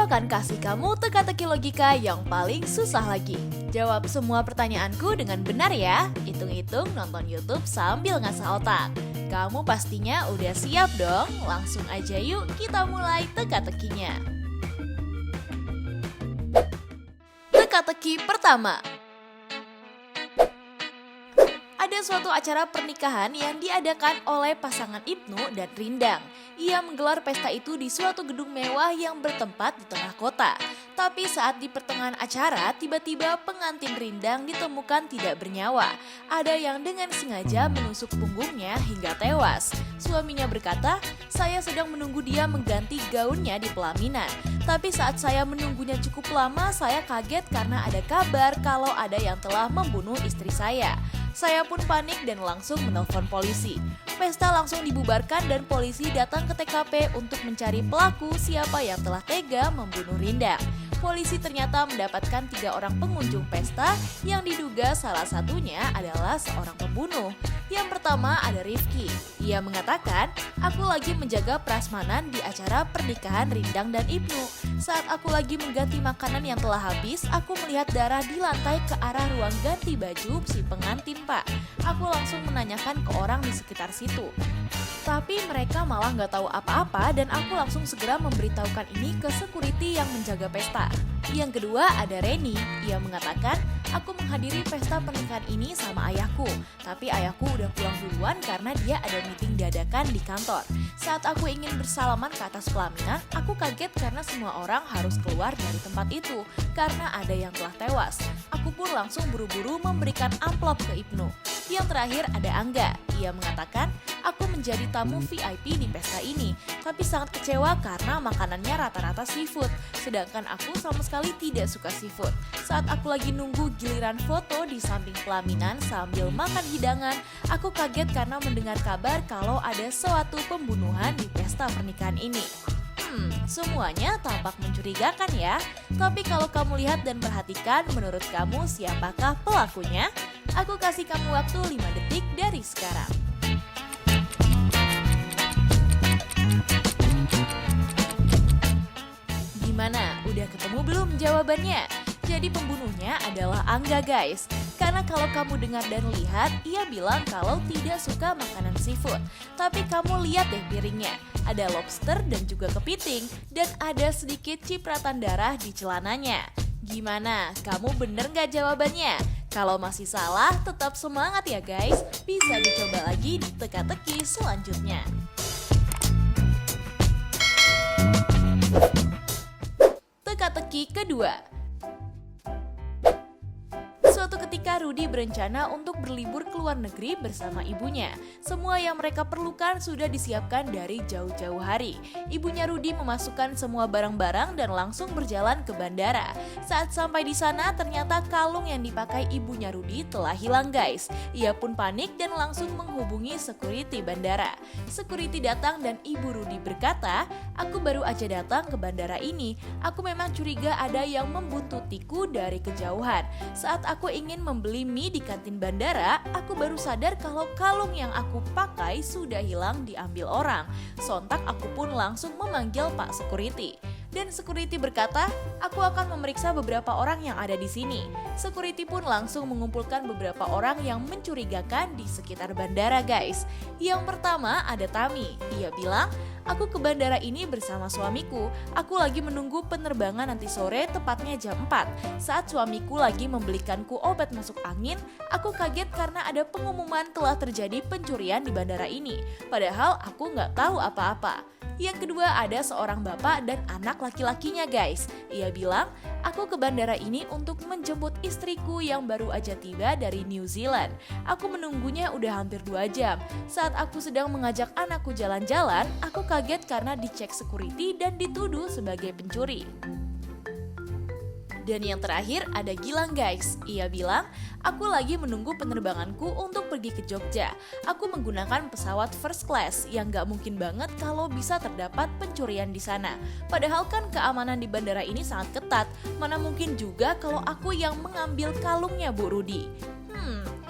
akan kasih kamu teka-teki logika yang paling susah lagi. Jawab semua pertanyaanku dengan benar ya. Hitung-hitung nonton YouTube sambil ngasah otak. Kamu pastinya udah siap dong? Langsung aja yuk kita mulai teka-tekinya. Teka-teki pertama. Ada suatu acara pernikahan yang diadakan oleh pasangan Ibnu dan Rindang. Ia menggelar pesta itu di suatu gedung mewah yang bertempat di tengah kota. Tapi saat di pertengahan acara, tiba-tiba pengantin Rindang ditemukan tidak bernyawa. Ada yang dengan sengaja menusuk punggungnya hingga tewas. Suaminya berkata, "Saya sedang menunggu dia mengganti gaunnya di pelaminan. Tapi saat saya menunggunya cukup lama, saya kaget karena ada kabar kalau ada yang telah membunuh istri saya. Saya pun panik dan langsung menelpon polisi. Pesta langsung dibubarkan dan polisi datang ke TKP untuk mencari pelaku siapa yang telah tega membunuh Rindang. Polisi ternyata mendapatkan 3 orang pengunjung pesta yang diduga salah satunya adalah seorang pembunuh. Yang pertama ada Rifki. Ia mengatakan, "Aku lagi menjaga prasmanan di acara pernikahan Rindang dan Ibnu. Saat aku lagi mengganti makanan yang telah habis, aku melihat darah di lantai ke arah ruang ganti baju si pengantin, Pak. Aku langsung menanyakan ke orang di sekitar situ. Tapi mereka malah nggak tahu apa-apa dan aku langsung segera memberitahukan ini ke security yang menjaga pesta." Yang kedua ada Reni. Ia mengatakan, "Aku menghadiri pesta pernikahan ini sama ayahku. Tapi ayahku udah pulang duluan karena dia ada meeting dadakan di kantor. Saat aku ingin bersalaman ke atas pelaminan, aku kaget karena semua orang harus keluar dari tempat itu karena ada yang telah tewas. Aku pun langsung buru-buru memberikan amplop ke Ibnu." Yang terakhir ada Angga. Ia mengatakan, "Aku menjadi tamu VIP di pesta ini, tapi sangat kecewa karena makanannya rata-rata seafood. Sedangkan aku sama sekali tidak suka seafood. Saat aku lagi nunggu giliran foto di samping pelaminan sambil makan hidangan, aku kaget karena mendengar kabar kalau ada suatu pembunuhan di pesta pernikahan ini." Semuanya tampak mencurigakan ya. Tapi kalau kamu lihat dan perhatikan, menurut kamu siapakah pelakunya? Aku kasih kamu waktu 5 detik dari sekarang. Gimana? Udah ketemu belum jawabannya? Jadi pembunuhnya adalah Angga guys. Karena kalau kamu dengar dan lihat, ia bilang kalau tidak suka makanan seafood. Tapi kamu lihat deh piringnya. Ada lobster dan juga kepiting. Dan ada sedikit cipratan darah di celananya. Gimana? Kamu bener gak jawabannya? Kalau masih salah, tetap semangat ya guys. Bisa dicoba lagi di teka-teki selanjutnya. Teka-teki kedua. Suatu ketika Rudy berencana untuk berlibur ke luar negeri bersama ibunya. Semua yang mereka perlukan sudah disiapkan dari jauh-jauh hari. Ibunya Rudy memasukkan semua barang-barang dan langsung berjalan ke bandara. Saat sampai di sana ternyata kalung yang dipakai ibunya Rudy telah hilang guys. Ia pun panik dan langsung menghubungi security bandara. Security datang dan ibu Rudy berkata, "Aku baru aja datang ke bandara ini. Aku memang curiga ada yang membuntutiku dari kejauhan. Saat aku ingin membeli mie di kantin bandara, aku baru sadar kalau kalung yang aku pakai sudah hilang diambil orang. Sontak aku pun langsung memanggil Pak Security." Dan security berkata, "Aku akan memeriksa beberapa orang yang ada di sini." Security pun langsung mengumpulkan beberapa orang yang mencurigakan di sekitar bandara guys. Yang pertama ada Tami. Ia bilang, "Aku ke bandara ini bersama suamiku. Aku lagi menunggu penerbangan nanti sore tepatnya jam 4. Saat suamiku lagi membelikanku obat masuk angin, aku kaget karena ada pengumuman telah terjadi pencurian di bandara ini. Padahal aku nggak tahu apa-apa." Yang kedua ada seorang bapak dan anak laki-lakinya guys. Ia bilang, "Aku ke bandara ini untuk menjemput istriku yang baru aja tiba dari New Zealand. Aku menunggunya udah hampir 2 jam. Saat aku sedang mengajak anakku jalan-jalan, aku kaget karena dicek security dan dituduh sebagai pencuri." Dan yang terakhir ada Gilang guys. Ia bilang, "Aku lagi menunggu penerbanganku untuk pergi ke Jogja. Aku menggunakan pesawat first class yang gak mungkin banget kalau bisa terdapat pencurian di sana. Padahal kan keamanan di bandara ini sangat ketat. Mana mungkin juga kalau aku yang mengambil kalungnya Bu Rudy."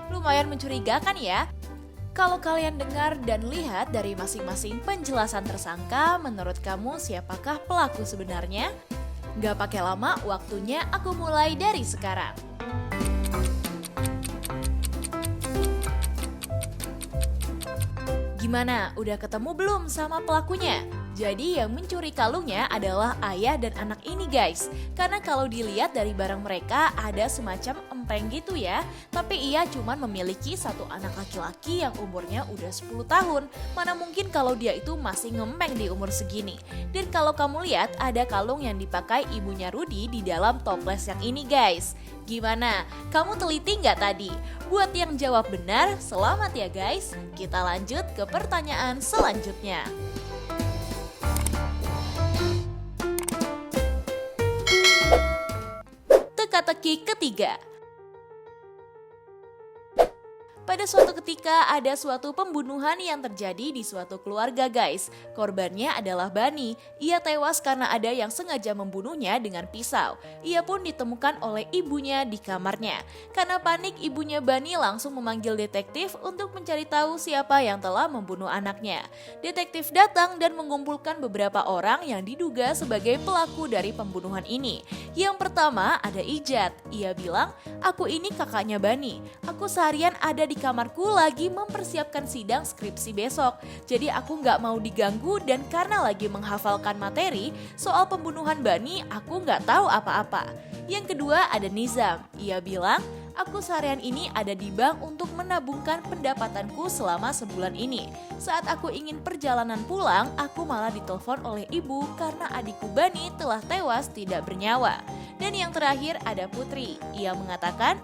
Lumayan mencurigakan ya. Kalau kalian dengar dan lihat dari masing-masing penjelasan tersangka, menurut kamu siapakah pelaku sebenarnya? Gak pakai lama, waktunya aku mulai dari sekarang. Gimana, udah ketemu belum sama pelakunya? Jadi yang mencuri kalungnya adalah ayah dan anak ini guys. Karena kalau dilihat dari barang mereka ada semacam empeng gitu ya. Tapi ia cuma memiliki satu anak laki-laki yang umurnya udah 10 tahun. Mana mungkin kalau dia itu masih ngempeng di umur segini. Dan kalau kamu lihat ada kalung yang dipakai ibunya Rudy di dalam toples yang ini guys. Gimana? Kamu teliti nggak tadi? Buat yang jawab benar, selamat ya guys. Kita lanjut ke pertanyaan selanjutnya. Teka-teki ketiga. Pada suatu ketika ada suatu pembunuhan yang terjadi di suatu keluarga guys. Korbannya adalah Bani. Ia tewas karena ada yang sengaja membunuhnya dengan pisau. Ia pun ditemukan oleh ibunya di kamarnya. Karena panik ibunya Bani langsung memanggil detektif untuk mencari tahu siapa yang telah membunuh anaknya. Detektif datang dan mengumpulkan beberapa orang yang diduga sebagai pelaku dari pembunuhan ini. Yang pertama ada Ijat. Ia bilang, aku ini kakaknya Bani. Aku seharian ada di kamarku lagi mempersiapkan sidang skripsi besok. Jadi aku nggak mau diganggu dan karena lagi menghafalkan materi soal pembunuhan Bani, aku nggak tahu apa-apa. Yang kedua ada Nizam. Ia bilang, aku seharian ini ada di bank untuk menabungkan pendapatanku selama sebulan ini. Saat aku ingin perjalanan pulang, aku malah ditelepon oleh ibu karena adikku Bani telah tewas tidak bernyawa. Dan yang terakhir ada Putri. Ia mengatakan,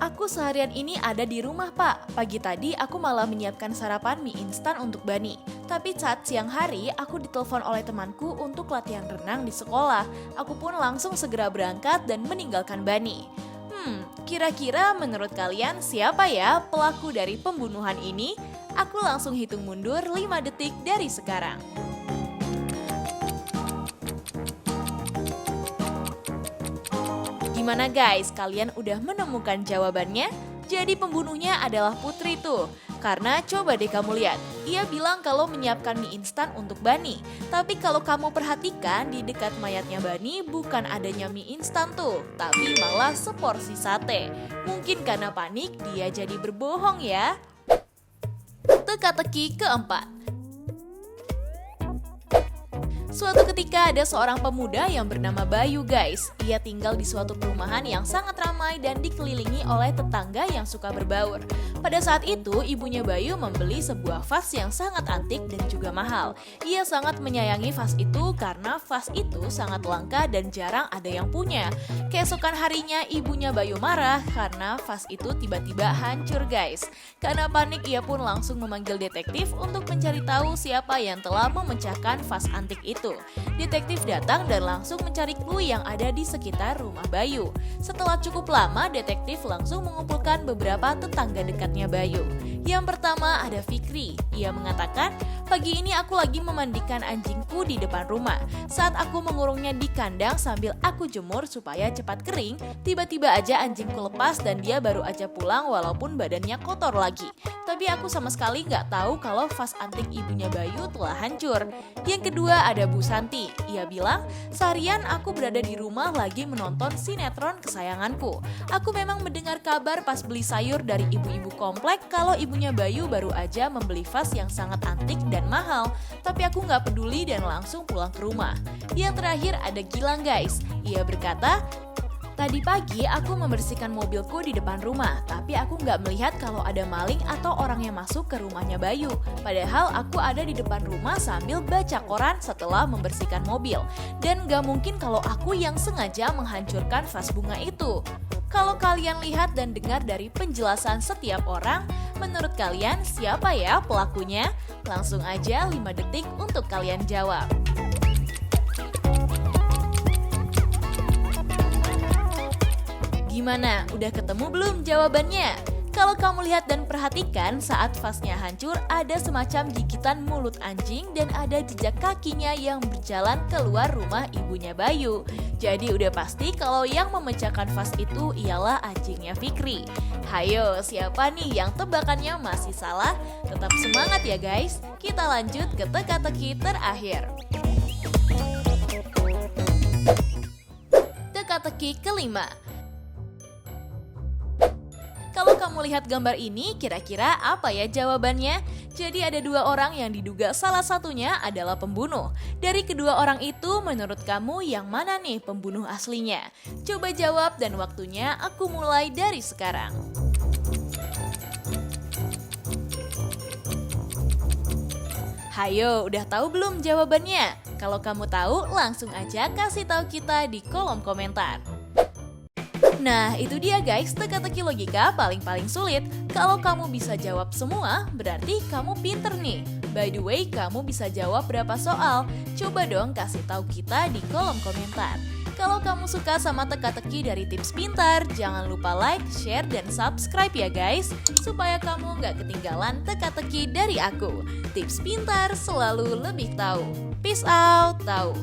aku seharian ini ada di rumah pak. Pagi tadi aku malah menyiapkan sarapan mie instan untuk Bani. Tapi saat siang hari aku ditelepon oleh temanku untuk latihan renang di sekolah. Aku pun langsung segera berangkat dan meninggalkan Bani. Kira-kira menurut kalian siapa ya pelaku dari pembunuhan ini? Aku langsung hitung mundur 5 detik dari sekarang. Gimana guys, kalian udah menemukan jawabannya? Jadi pembunuhnya adalah Putri tuh. Karena coba deh kamu lihat, ia bilang kalau menyiapkan mie instan untuk Bani. Tapi kalau kamu perhatikan di dekat mayatnya Bani bukan adanya mie instan tuh, tapi malah seporsi sate. Mungkin karena panik dia jadi berbohong ya. Teka-teki keempat. Suatu ketika ada seorang pemuda yang bernama Bayu guys. Ia tinggal di suatu perumahan yang sangat ramai dan dikelilingi oleh tetangga yang suka berbaur. Pada saat itu ibunya Bayu membeli sebuah vas yang sangat antik dan juga mahal. Ia sangat menyayangi vas itu karena vas itu sangat langka dan jarang ada yang punya. Keesokan harinya ibunya Bayu marah karena vas itu tiba-tiba hancur guys. Karena panik ia pun langsung memanggil detektif untuk mencari tahu siapa yang telah memecahkan vas antik itu. Detektif datang dan langsung mencari clue yang ada di sekitar rumah Bayu. Setelah cukup lama, detektif langsung mengumpulkan beberapa tetangga dekatnya Bayu. Yang pertama ada Fikri. Ia mengatakan, pagi ini aku lagi memandikan anjingku di depan rumah. Saat aku mengurungnya di kandang sambil aku jemur supaya cepat kering, tiba-tiba aja anjingku lepas dan dia baru aja pulang walaupun badannya kotor lagi. Tapi aku sama sekali nggak tahu kalau vas antik ibunya Bayu telah hancur. Yang kedua ada Bu Santi. Ia bilang, seharian aku berada di rumah lagi menonton sinetron kesayanganku. Aku memang mendengar kabar pas beli sayur dari ibu-ibu komplek kalau ibunya Bayu baru aja membeli vas yang sangat antik dan mahal. Tapi aku nggak peduli dan langsung pulang ke rumah. Yang terakhir ada Gilang guys. Ia berkata, tadi pagi aku membersihkan mobilku di depan rumah, tapi aku nggak melihat kalau ada maling atau orang yang masuk ke rumahnya Bayu. Padahal aku ada di depan rumah sambil baca koran setelah membersihkan mobil. Dan nggak mungkin kalau aku yang sengaja menghancurkan vas bunga itu. Kalau kalian lihat dan dengar dari penjelasan setiap orang, menurut kalian siapa ya pelakunya? Langsung aja 5 detik untuk kalian jawab. Gimana? Udah ketemu belum jawabannya? Kalau kamu lihat dan perhatikan saat vasnya hancur ada semacam gigitan mulut anjing dan ada jejak kakinya yang berjalan keluar rumah ibunya Bayu. Jadi udah pasti kalau yang memecahkan vas itu ialah anjingnya Fikri. Hayo, siapa nih yang tebakannya masih salah? Tetap semangat ya guys. Kita lanjut ke teka-teki terakhir. Teka-teki kelima. Kalau kamu lihat gambar ini, kira-kira apa ya jawabannya? Jadi ada dua orang yang diduga salah satunya adalah pembunuh. Dari kedua orang itu, menurut kamu yang mana nih pembunuh aslinya? Coba jawab dan waktunya aku mulai dari sekarang. Hayo, udah tahu belum jawabannya? Kalau kamu tahu, langsung aja kasih tahu kita di kolom komentar. Nah, itu dia guys, teka-teki logika paling sulit. Kalau kamu bisa jawab semua, berarti kamu pinter nih. By the way, kamu bisa jawab berapa soal? Coba dong kasih tahu kita di kolom komentar. Kalau kamu suka sama teka-teki dari Tips Pintar, jangan lupa like, share, dan subscribe ya guys, supaya kamu nggak ketinggalan teka-teki dari aku. Tips Pintar selalu lebih tahu. Peace out, tahu.